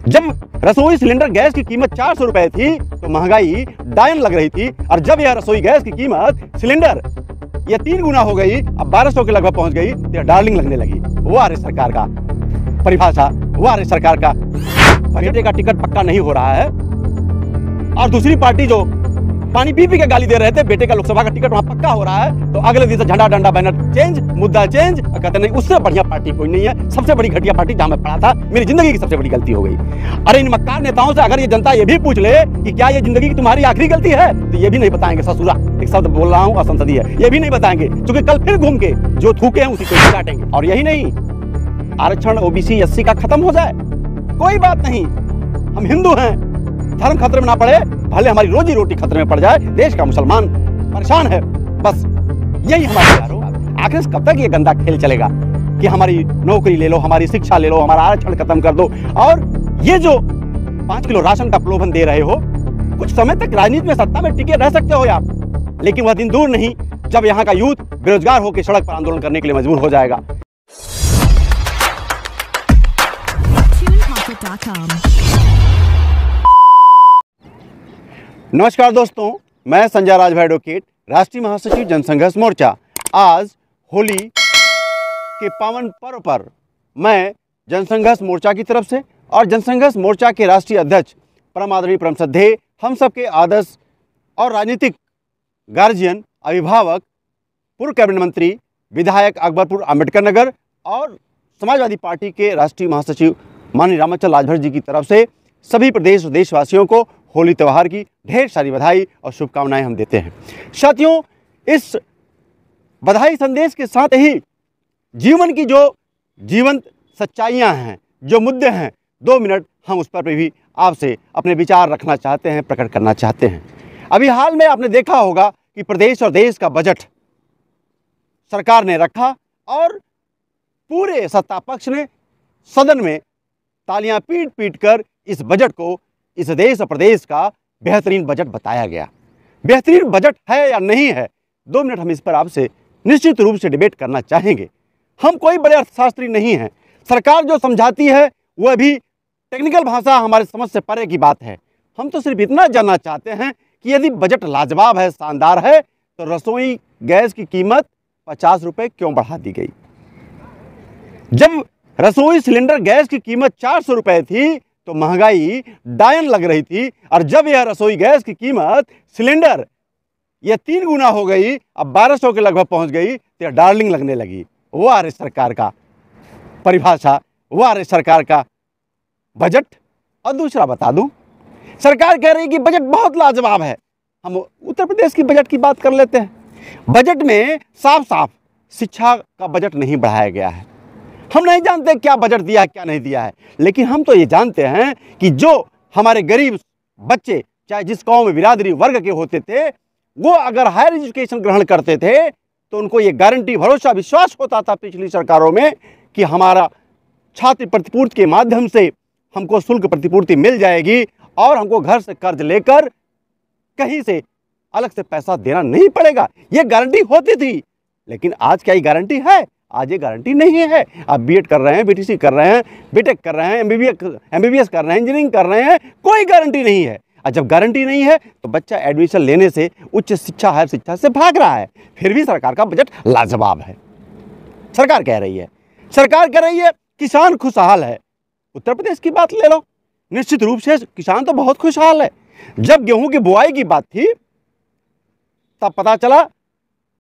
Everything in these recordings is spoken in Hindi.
जब रसोई सिलेंडर गैस की कीमत 400 रुपए थी तो महंगाई डायन लग रही थी, और जब यह रसोई गैस की कीमत सिलेंडर यह 3 गुना हो गई, अब 1200 के लगभग पहुंच गई, तो डार्लिंग लगने लगी। वो आ रही सरकार का परिभाषा, वो आ रही सरकार का बेटे का टिकट पक्का नहीं हो रहा है, और दूसरी पार्टी जो पानी पी पी के गाली दे रहे थे, बेटे का लोकसभा का टिकट वहां पक्का हो रहा है, तो अगले दिन से झंडा डंडा बैनर चेंज, मुद्दा चेंज, और कहते नहीं उससे बढ़िया पार्टी कोई नहीं है, सबसे बड़ी घटिया पार्टी जहां मैं पढ़ा था, मेरी जिंदगी की सबसे बड़ी गलती हो गई। अरे इन मक्कार नेताओं से अगर ये जनता ये भी पूछ ले कि क्या ये जिंदगी की तुम्हारी आखिरी गलती है, तो ये भी नहीं बताएंगे। ससुरा एक शब्द बोल रहा हूँ असंसदीय, ये भी नहीं बताएंगे, क्योंकि कल फिर घूम के जो थूके हैं उसी को काटेंगे। और यही नहीं, आरक्षण ओबीसी एससी का खत्म हो जाए, कोई बात नहीं, हम हिंदू हैं, धर्म खतरे में ना पड़े, भले हमारी रोजी रोटी खतरे में पड़ जाए, देश का मुसलमान परेशान है, बस यही हमारा प्यार होगा। आखिर कब तक ये गंदा खेल चलेगा कि हमारी नौकरी ले लो, हमारी शिक्षा ले लो, हमारा आरक्षण खत्म कर दो, और ये जो 5 किलो राशन का प्रलोभन दे रहे हो, कुछ समय तक राजनीति में सत्ता में टिके रह सकते हो आप, लेकिन वह दिन दूर नहीं जब यहाँ का यूथ बेरोजगार होकर सड़क पर आंदोलन करने के लिए मजबूर हो जाएगा। नमस्कार दोस्तों, मैं संजय राजभाई एडवोकेट, राष्ट्रीय महासचिव जनसंघर्ष मोर्चा। आज होली के पावन पर्व पर मैं जनसंघर्ष मोर्चा की तरफ से और जनसंघर्ष मोर्चा के राष्ट्रीय अध्यक्ष परम आदरणीय परम श्रद्धेय हम सबके आदर्श और राजनीतिक गार्जियन, अभिभावक, पूर्व कैबिनेट मंत्री, विधायक अकबरपुर अम्बेडकर नगर और समाजवादी पार्टी के राष्ट्रीय महासचिव माननीय रामाचल राजभर जी की तरफ से सभी प्रदेश और देशवासियों को होली त्यौहार की ढेर सारी बधाई और शुभकामनाएं हम देते हैं। साथियों, इस बधाई संदेश के साथ ही जीवन की जो जीवंत सच्चाइयां हैं, जो मुद्दे हैं, 2 मिनट हम उस पर भी आपसे अपने विचार रखना चाहते हैं, प्रकट करना चाहते हैं। अभी हाल में आपने देखा होगा कि प्रदेश और देश का बजट सरकार ने रखा और पूरे सत्ता पक्ष ने सदन में तालियां पीट पीट कर इस बजट को इस देश और प्रदेश का बेहतरीन बजट बताया गया। बेहतरीन बजट है या नहीं है, 2 मिनट हम इस पर आपसे निश्चित रूप से डिबेट करना चाहेंगे। हम कोई बड़े अर्थशास्त्री नहीं हैं, सरकार जो समझाती है वह भी टेक्निकल भाषा हमारे समझ से परे की बात है। हम तो सिर्फ इतना जानना चाहते हैं कि यदि बजट लाजवाब है, शानदार है, तो रसोई गैस की कीमत 50 रुपये क्यों बढ़ा दी गई? जब रसोई सिलेंडर गैस की कीमत 400 रुपये थी तो महंगाई डायन लग रही थी, और जब यह रसोई गैस की कीमत सिलेंडर यह 3 गुना हो गई, अब 1200 के लगभग पहुंच गई, तो डार्लिंग लगने लगी। वो आ रही सरकार का परिभाषा, वो आ रही सरकार का बजट। और दूसरा बता दूं, सरकार कह रही कि बजट बहुत लाजवाब है। हम उत्तर प्रदेश की बजट की बात कर लेते हैं। बजट में साफ साफ शिक्षा का बजट नहीं बढ़ाया गया है। हम नहीं जानते क्या बजट दिया है, क्या नहीं दिया है, लेकिन हम तो ये जानते हैं कि जो हमारे गरीब बच्चे, चाहे जिस गांव में बिरादरी वर्ग के होते थे, वो अगर हायर एजुकेशन ग्रहण करते थे तो उनको ये गारंटी, भरोसा, विश्वास होता था पिछली सरकारों में कि हमारा छात्र प्रतिपूर्ति के माध्यम से हमको शुल्क प्रतिपूर्ति मिल जाएगी और हमको घर से कर्ज लेकर कहीं से अलग से पैसा देना नहीं पड़ेगा। ये गारंटी होती थी, लेकिन आज क्या ये गारंटी है? आज ये गारंटी नहीं है। आप बीएड कर रहे हैं, बीटीसी कर रहे हैं, बीटेक कर रहे हैं, एमबीबीएस कर रहे हैं, इंजीनियरिंग कर रहे हैं, कोई गारंटी नहीं है। और जब गारंटी नहीं है तो बच्चा एडमिशन लेने से, उच्च शिक्षा, हायर शिक्षा से भाग रहा है। फिर भी सरकार का बजट लाजवाब है। सरकार कह रही है किसान खुशहाल है। उत्तर प्रदेश की बात ले लो, निश्चित रूप से किसान तो बहुत खुशहाल है। जब गेहूं की बुआई की बात थी तब पता चला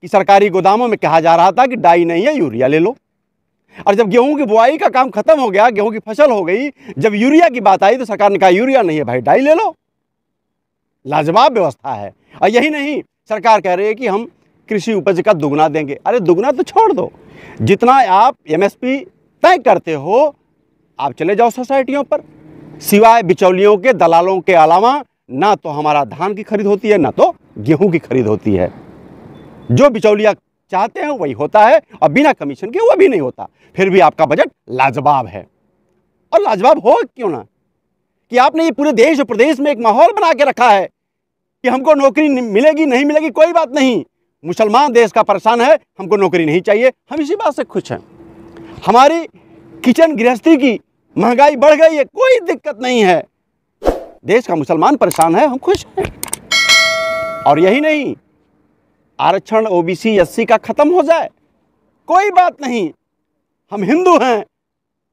कि सरकारी गोदामों में कहा जा रहा था कि डाई नहीं है, यूरिया ले लो। और जब गेहूं की बुआई का काम खत्म हो गया, गेहूं की फसल हो गई, जब यूरिया की बात आई तो सरकार ने कहा यूरिया नहीं है भाई, डाई ले लो। लाजवाब व्यवस्था है। और यही नहीं, सरकार कह रही है कि हम कृषि उपज का दुगना देंगे। अरे दुगना तो छोड़ दो, जितना आप एमएसपी तय करते हो आप चले जाओ सोसाइटियों पर, सिवाय बिचौलियों के, दलालों के अलावा ना तो हमारा धान की खरीद होती है, ना तो गेहूं की खरीद होती है। जो बिचौलिया चाहते हैं वही होता है, और बिना कमीशन के वो भी नहीं होता। फिर भी आपका बजट लाजवाब है। और लाजवाब हो क्यों ना, कि आपने ये पूरे देश और प्रदेश में एक माहौल बना के रखा है कि हमको नौकरी मिलेगी नहीं मिलेगी कोई बात नहीं, मुसलमान देश का परेशान है, हमको नौकरी नहीं चाहिए। हम इसी बात से खुश हैं। हमारी किचन गृहस्थी की महंगाई बढ़ गई है, कोई दिक्कत नहीं है। देश का मुसलमान परेशान है, हम खुश हैं। और यही नहीं, आरक्षण ओबीसी एससी का खत्म हो जाए, कोई बात नहीं। हम हिंदू हैं,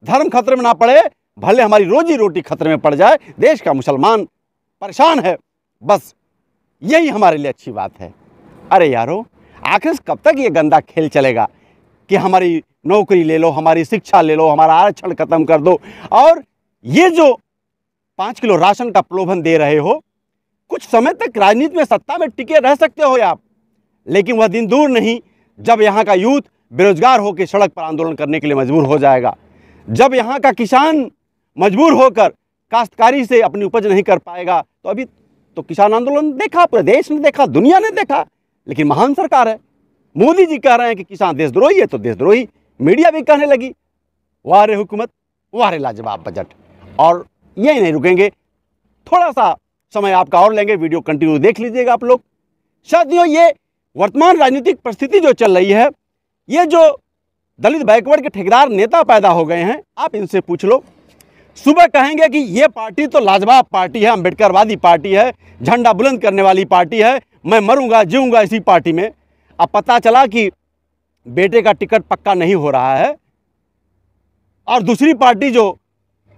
धर्म खतरे में ना पड़े, भले हमारी रोजी रोटी खतरे में पड़ जाए, देश का मुसलमान परेशान है, बस यही हमारे लिए अच्छी बात है। अरे यारो, आखिर कब तक ये गंदा खेल चलेगा कि हमारी नौकरी ले लो, हमारी शिक्षा ले लो, हमारा आरक्षण खत्म कर दो, और ये जो 5 किलो राशन का प्रलोभन दे रहे हो, कुछ समय तक राजनीति में सत्ता में टिके रह सकते हो आप, लेकिन वह दिन दूर नहीं जब यहाँ का यूथ बेरोजगार होकर सड़क पर आंदोलन करने के लिए मजबूर हो जाएगा, जब यहाँ का किसान मजबूर होकर काश्तकारी से अपनी उपज नहीं कर पाएगा। तो अभी तो किसान आंदोलन देखा, पूरे देश ने देखा, दुनिया ने देखा, लेकिन महान सरकार है, मोदी जी कह रहे हैं कि किसान देशद्रोही है, तो देशद्रोही मीडिया भी कहने लगी, वाह रे हुकूमत, वाह रे लाजवाब बजट। और यही नहीं रुकेंगे, थोड़ा सा समय आपका और लेंगे, वीडियो कंटिन्यू देख लीजिएगा आप लोग। साथियों, ये वर्तमान राजनीतिक परिस्थिति जो चल रही है, ये जो दलित बैकवर्ड के ठेकेदार नेता पैदा हो गए हैं, आप इनसे पूछ लो, सुबह कहेंगे कि ये पार्टी तो लाजवाब पार्टी है, अम्बेडकरवादी पार्टी है, झंडा बुलंद करने वाली पार्टी है, मैं मरूंगा जीऊंगा इसी पार्टी में। अब पता चला कि बेटे का टिकट पक्का नहीं हो रहा है, और दूसरी पार्टी जो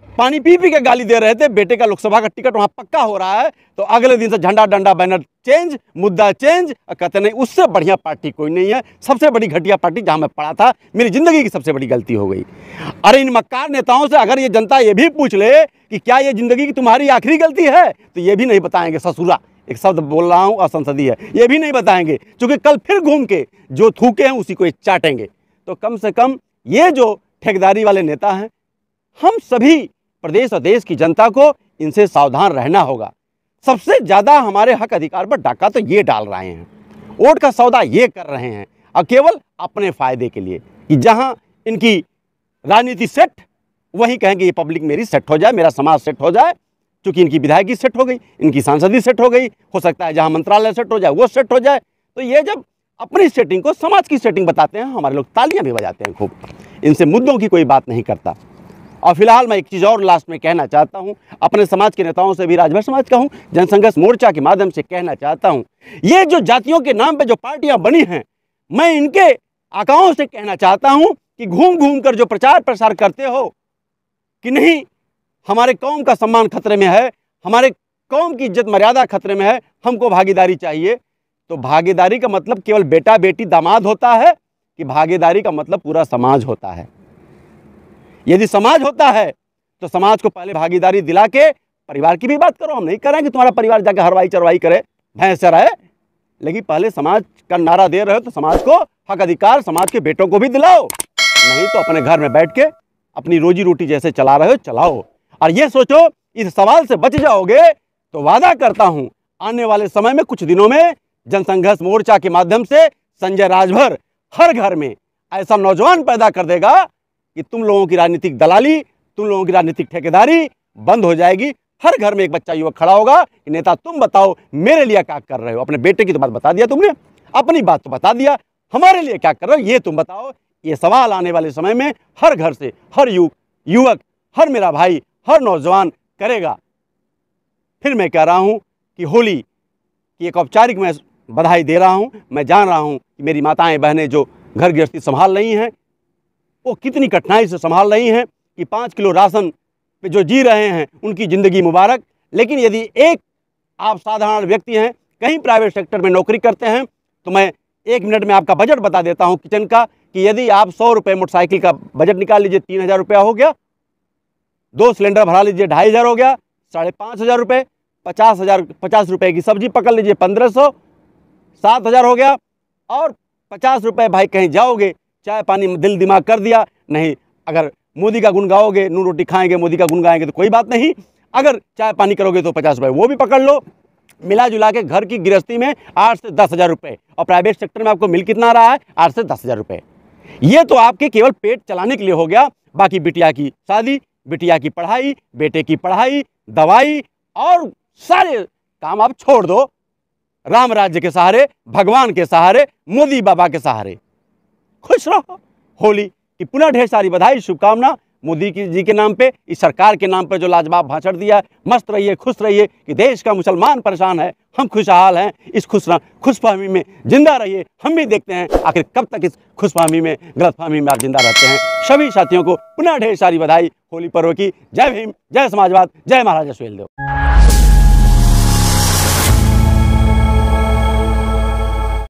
पानी पी पी के गाली दे रहे थे, बेटे का लोकसभा का टिकट वहां पक्का हो रहा है, तो अगले दिन से झंडा डंडा बैनर चेंज, मुद्दा चेंज, कहते नहीं उससे बढ़िया पार्टी कोई नहीं है, सबसे बड़ी घटिया पार्टी जहां मैं पढ़ा था, मेरी जिंदगी की सबसे बड़ी गलती हो गई। अरे इन मक्कार नेताओं से अगर ये जनता ये भी पूछ ले कि क्या ये जिंदगी की तुम्हारी आखिरी गलती है, तो ये भी नहीं बताएंगे। ससुरा, एक शब्द बोल रहा हूं, असंसदीय है, ये भी नहीं बताएंगे, क्योंकि कल फिर घूम के जो थूके हैं उसी को चाटेंगे। तो कम से कम ये जो ठेकेदारी वाले नेता हैं, हम सभी प्रदेश और देश की जनता को इनसे सावधान रहना होगा। सबसे ज़्यादा हमारे हक अधिकार पर डाका तो ये डाल रहे हैं, वोट का सौदा ये कर रहे हैं, और केवल अपने फायदे के लिए, कि जहां इनकी राजनीति सेट, वहीं कहेंगे ये पब्लिक मेरी सेट हो जाए, मेरा समाज सेट हो जाए, क्योंकि इनकी विधायकी सेट हो गई, इनकी सांसदी सेट हो गई, हो सकता है जहां मंत्रालय सेट हो जाए वो सेट हो जाए। तो ये जब अपनी सेटिंग को समाज की सेटिंग बताते हैं, हमारे लोग तालियां भी बजाते हैं खूब, इनसे मुद्दों की कोई बात नहीं करता। और फिलहाल मैं एक चीज़ और लास्ट में कहना चाहता हूं, अपने समाज के नेताओं से भी, राजभर समाज का हूं, जनसंघर्ष मोर्चा के माध्यम से कहना चाहता हूं, ये जो जातियों के नाम पे जो पार्टियां बनी हैं, मैं इनके आकाओं से कहना चाहता हूं कि घूम घूम कर जो प्रचार प्रसार करते हो कि नहीं हमारे कौम का सम्मान खतरे में है, हमारे कौम की इज्जत मर्यादा खतरे में है, हमको भागीदारी चाहिए, तो भागीदारी का मतलब केवल बेटा बेटी दामाद होता है कि भागीदारी का मतलब पूरा समाज होता है? यदि समाज होता है तो समाज को पहले भागीदारी दिला के परिवार की भी बात करो। हम नहीं कर रहे हैं कि तुम्हारा परिवार जाकर हरवाई चरवाई करे, भैंस चराए, लेकिन पहले समाज का नारा दे रहे हो तो समाज को हक अधिकार समाज के बेटों को भी दिलाओ, नहीं तो अपने घर में बैठ के अपनी रोजी रोटी जैसे चला रहे हो चलाओ। और ये सोचो, इस सवाल से बच जाओगे तो वादा करता हूं आने वाले समय में कुछ दिनों में जनसंघर्ष मोर्चा के माध्यम से संजय राजभर हर घर में ऐसा नौजवान पैदा कर देगा कि तुम लोगों की राजनीतिक दलाली, तुम लोगों की राजनीतिक ठेकेदारी बंद हो जाएगी। हर घर में एक बच्चा युवक खड़ा होगा कि नेता तुम बताओ मेरे लिए क्या कर रहे हो। अपने बेटे की तो बात बता दिया तुमने, अपनी बात तो बता दिया, हमारे लिए क्या कर रहे हो ये तुम बताओ। ये सवाल आने वाले समय में हर घर से हर युवक, हर मेरा भाई, हर नौजवान करेगा। फिर मैं कह रहा हूं कि होली की एक औपचारिक मैं बधाई दे रहा हूं। मैं जान रहा हूं कि मेरी माताएं बहनें जो घर गृहस्थी संभाल रही हैं वो कितनी कठिनाई से संभाल रही हैं, कि 5 किलो राशन पे जो जी रहे हैं उनकी ज़िंदगी मुबारक। लेकिन यदि एक आप साधारण व्यक्ति हैं, कहीं प्राइवेट सेक्टर में नौकरी करते हैं, तो मैं 1 मिनट में आपका बजट बता देता हूं किचन का, कि यदि आप 100 रुपये मोटरसाइकिल का बजट निकाल लीजिए 3000 रुपया हो गया, 2 सिलेंडर भरा लीजिए 2500 हो गया, 5500 रुपये, 50 रुपये की सब्जी पकड़ लीजिए 1500, 7000 हो गया। और 50 रुपये भाई कहीं जाओगे, चाय पानी दिल दिमाग कर दिया, नहीं अगर मोदी का गुण गाओगे, नून रोटी खाएंगे, मोदी का गुण गाएंगे तो कोई बात नहीं, अगर चाय पानी करोगे तो 50 रुपये वो भी पकड़ लो। मिला जुला के घर की गृहस्थी में 8 से 10,000 रुपये, और प्राइवेट सेक्टर में आपको मिल कितना रहा है? 8 से 10,000 रुपये। ये तो आपके केवल पेट चलाने के लिए हो गया। बाकी बिटिया की शादी, बिटिया की पढ़ाई, बेटे की पढ़ाई, दवाई और सारे काम आप छोड़ दो, राम राज्य के सहारे, भगवान के सहारे, मोदी बाबा के सहारे खुश रहो। होली की पुनः ढेर सारी बधाई, शुभकामना। मोदी जी के नाम पे, इस सरकार के नाम पे जो लाजवाब भाषण दिया है। मस्त रहिए, खुश रहिए कि देश का मुसलमान परेशान है, हम खुशहाल हैं। इस खुशफहमी में जिंदा रहिए। हम भी देखते हैं आखिर कब तक इस खुशफहमी में, गलतफहमी में आप जिंदा रहते हैं। सभी साथियों को पुनः ढेर सारी बधाई होली पर्व की। जय भीम, जय समाजवाद, जय महाराजा सुहेलदेव।